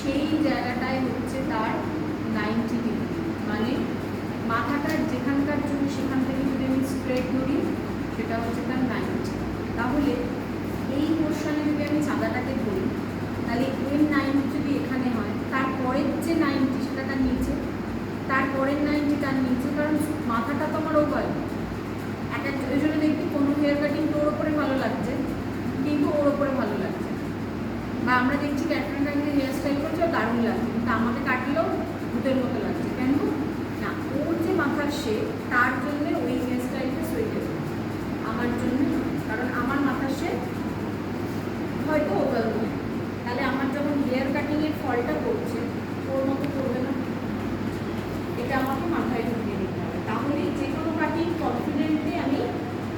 সেই জায়গাটায় হচ্ছে তার 90 ডিগ্রি, মানে মাথাটার যেখানকার চুল সেখান থেকে যদি আমি স্ট্রেট ধরি সেটা হচ্ছে তার 90। তাহলে এই পোর্শনে যদি আমি চাঁদাটাকে ধরি তাহলে এর 90 যদি এখানে হয়, তারপরের যে 90 সেটা তার নিচে, তারপরের 90 তার নিচে, কারণ মাথাটা তো আমার ওভার। ওই জন্য দেখবি কোনো হেয়ার কাটিং তো ওর ওপরে ভালো লাগছে, কিন্তু ওর ওপরে ভালো লাগছে, বা আমরা দেখছি ক্যাটরিনা কাইফের হেয়ার স্টাইল করছে দারুণ লাগছে, কিন্তু আমাকে কাটলেও ভূতের মতো লাগছে। কেন না, ওর যে মাথার শেপ তার জন্য ওই হেয়ার স্টাইলটা সুইটেবল, আমার জন্য, কারণ আমার মাথার শেপ হয়তো ওভার নয়। তাহলে আমার যখন হেয়ার কাটিংয়ের ফলটা করছে ওর মতো করবে না, এটা আমাকে মাথায় ঢুকিয়ে দিতে হবে। তাহলে যে কোনো কাটিং কনফিডেন্টলি আমি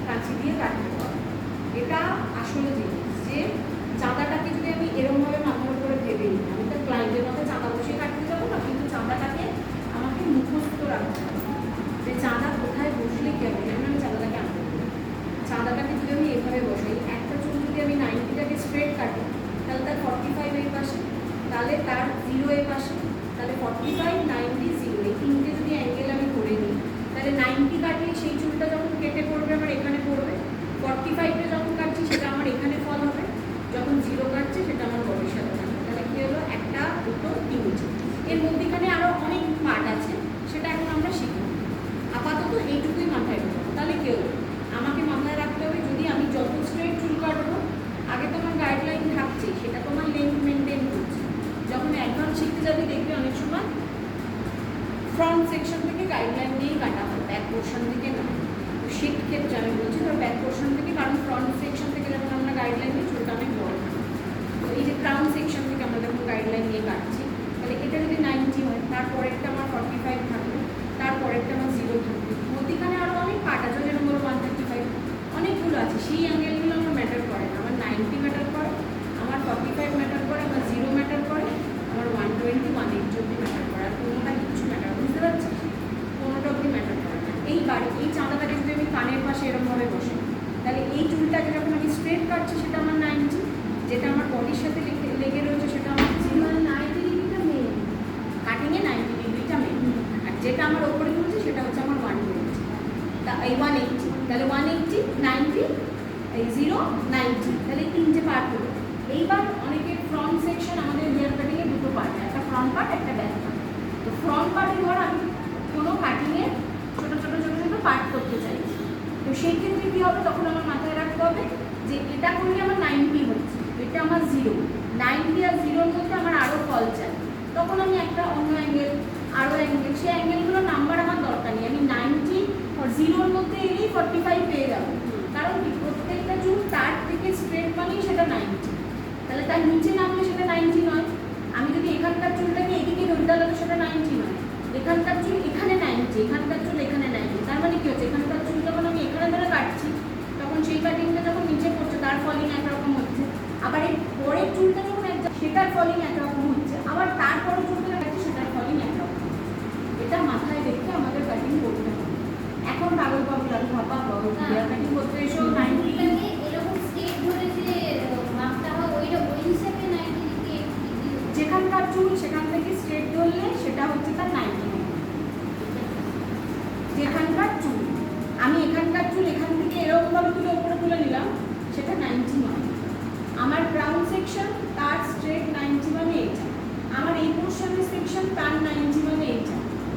কাঁচি দিয়ে কাটতে পারবো। এটা আসলে জিনিস যে চাঁদাটাকে যদি আমি এরকমভাবে মাথার উপরে ভেবে নিই, আমি তো ক্লায়েন্টের মাথায় চাঁদা বসিয়ে কাটতে যাবো না, কিন্তু চাঁদাটাকে আমাকে মুখস্থ রাখতে হবে যে চাঁদা কোথায় বসলে কেমন, যেমন আমি চাঁদাটাকে আনতে পারি। চাঁদাটাকে যদি আমি এভাবে বসাই, একটা চুল যদি আমি 90টাকে স্ট্রেট কাটি তাহলে তার 45 এই পাশে, তাহলে তার 0 এই পাশে, তাহলে 45, 90, 0 এই তিনটে যদি অ্যাঙ্গেল আমি করে নিই, তাহলে 90 কাটলে সেই চুলটা যখন কেটে পড়বে আমার এখানে পড়বে, 45টা যখন কাটছি সেটা আমার এখানে ফল হবে, যখন 0 কাটছে সেটা আমার বডির সাথে থাকবে। তাহলে কী হলো, একটা, দুটো, তিনটে। এর মধ্যেখানে আরও অনেক পার্ট আছে, সেটা এখন আমরা শিখব। আপাতত এইটুকুই মাথায় রাখবো। তাহলে কী হলো, আমাকে মাথায় রাখতে হবে যদি আমি যত স্ট্রেট চুল কাটবো, আগে তোমার গাইডলাইন থাকছে, সেটা তোমার লেন্থ মেনটেন করছে। যখন অ্যাডভান্স শিখতে যাবি দেখবি অনেক সময় ফ্রন্ট সেকশন থেকে গাইডলাইন নিয়েই কাটা হয়, ব্যাক পোর্শন থেকে না। তো সেক্ষেত্রে আমি বলছি ধর ব্যাক পোর্শন থেকে, কারণ ফ্রন্ট সেকশন থেকে যখন আমরা গাইডলাইন নিই চুলটা অনেক বড় হয়। তো এই যে ক্রাউন সেকশন থেকে আমরা যখন গাইডলাইন নিয়ে কাটছি, তাহলে এটা যদি 90 হয়, তারপরেরটা আমার 45 থাকবে, তারপরেরটা আমার 0 থাকবে, মধ্যিখানে আরও অনেক পার্ট আছে, যেরকম ধরো 135, অনেকগুলো আছে। সেই অ্যাঙ্গেলগুলো আমার ম্যাটার করে না, আমার 90 ম্যাটার করে, আমার 45 ম্যাটার করে, আমার 0 ম্যাটার করে, আমার 120, 180 অব্দি ম্যাটার করে, আর কোনোটা কিছু ম্যাটার, বুঝতে পারছি, কোনোটা অব্দি ম্যাটার করে না। এইবার এই চাঁদাটাকে যদি আমি কানের পাশে এরকমভাবে বসে, তাহলে এই চুলটাকে যখন আমি স্ট্রেট কাটছি সেটা আমার 90, যেটা আমার বডির সাথে লেগে রয়েছে সেটা আমার 0। 90 ডিগ্রিটা মেন, কাটিংয়ে 90 ডিগ্রিটা মেন, আর যেটা আমার ওপরে রয়েছে সেটা হচ্ছে আমার 120, তা এই 180, তাহলে 180, 90, এই 0, 90, তাহলে এই তিনটে পার্ট হলো। এইবার অনেকের ফ্রন্ট সেকশন, আমাদের হেয়ার কাটিংয়ে দুটো পার্ট, একটা ফ্রন্ট পার্ট, একটা ব্যাক পার্ট। তো ফ্রন্ট পার্টে ধর আমি কোনো কাটিংয়ে ছোটো ছোটো ছোটো ছোটো পার্ট করতে চাইছি, তো সেই ক্ষেত্রে কী হবে, তখন আমার মাথায় রাখতে হবে যে এটা করলে আমার 90 হচ্ছে, এটা আমার 0, 90 আর 0-র মধ্যে আমার আরও ফল চাই, তখন আমি একটা অন্য অ্যাঙ্গেল, আরও অ্যাঙ্গেল, সেই অ্যাঙ্গেলগুলো নাম্বার আমার দরকার নেই, আমি 90 আর 0-র মধ্যে এলেই 45 পেয়ে যাবো। কারণ কি, প্রত্যেকটা চুল তার থেকে স্ট্রেট মানেই সেটা 90, তাহলে তার নিচে নামলে সেটা 90 নয়। আমি যদি এখানকার চুলটাকে এদিকে ধরি তাহলে তো সেটা 90 নয়, এখানকার চুল এখানে 90, এখানকার চুল এখানে 90, তার মানে কী হচ্ছে, এখানকার চুল যখন আমি এখানে ধরে কাটছি তখন সেই কাটিংটা যখন নিচে পড়ছে তার ফলিং একরকম হচ্ছে, আবার এই পরের চুলটা যখন সেটার ফলিং একরকম হচ্ছে, আবার তারপরের চুলটা কাটছে সেটার ফলিং একরকম। এটা মাথায় রেখে আমাদের কাটিং করতে হবে। এখন পাগল পাগল লাগে, ভাবা হেয়ার কাটিং করতে এসো 90টাকে এরকম স্টেপ ধরে যে মাপটা হয় ওইটা ওই হিসাবে 90 ডিগ্রি, যেখানকার চুল সেখান থেকে স্ট্রেট ধরলে সেটা হচ্ছে তার 90 ডিগ্রি। যেখানকার চুল, আমি এখানকার চুল এখান থেকে এরকমভাবে তুলে উপরে তুলে নিলাম, সেটা 90 নয়। আমার ক্রাউন সেকশন তার স্ট্রেট 90 মানে এইটা, আমার এই পোর্শনের সেকশন তার 90 মানে এইটা,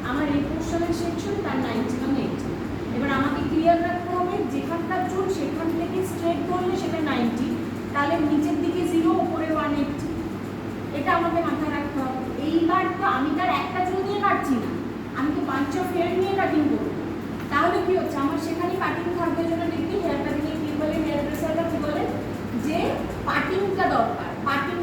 আমার এই পোর্শনের সেকশন তার 90 মানে এইটা। এবার আমাকে ক্লিয়ার রাখতে হবে যেখানকার চুল সেখান থেকে স্ট্রেট করলে সেটা 90, তাহলে নিচের দিকে 0, উপরে 180, এটা আমাকে মাথায় রাখতে হবে। এইবার তো আমি তার একটা চুল নিয়ে কাটছি না, আমি তো বাঞ্চ অফ হেয়ার নিয়ে কাটিং করবো, তাহলে কী হচ্ছে, আমার সেখানে কাটিং থাকবে। জন্য দেখবি হেয়ার কাটিংয়ে কী বলে, হেয়ার ড্রেসাররা কী বলে যে পার্টিংটা দরকার, পার্টিং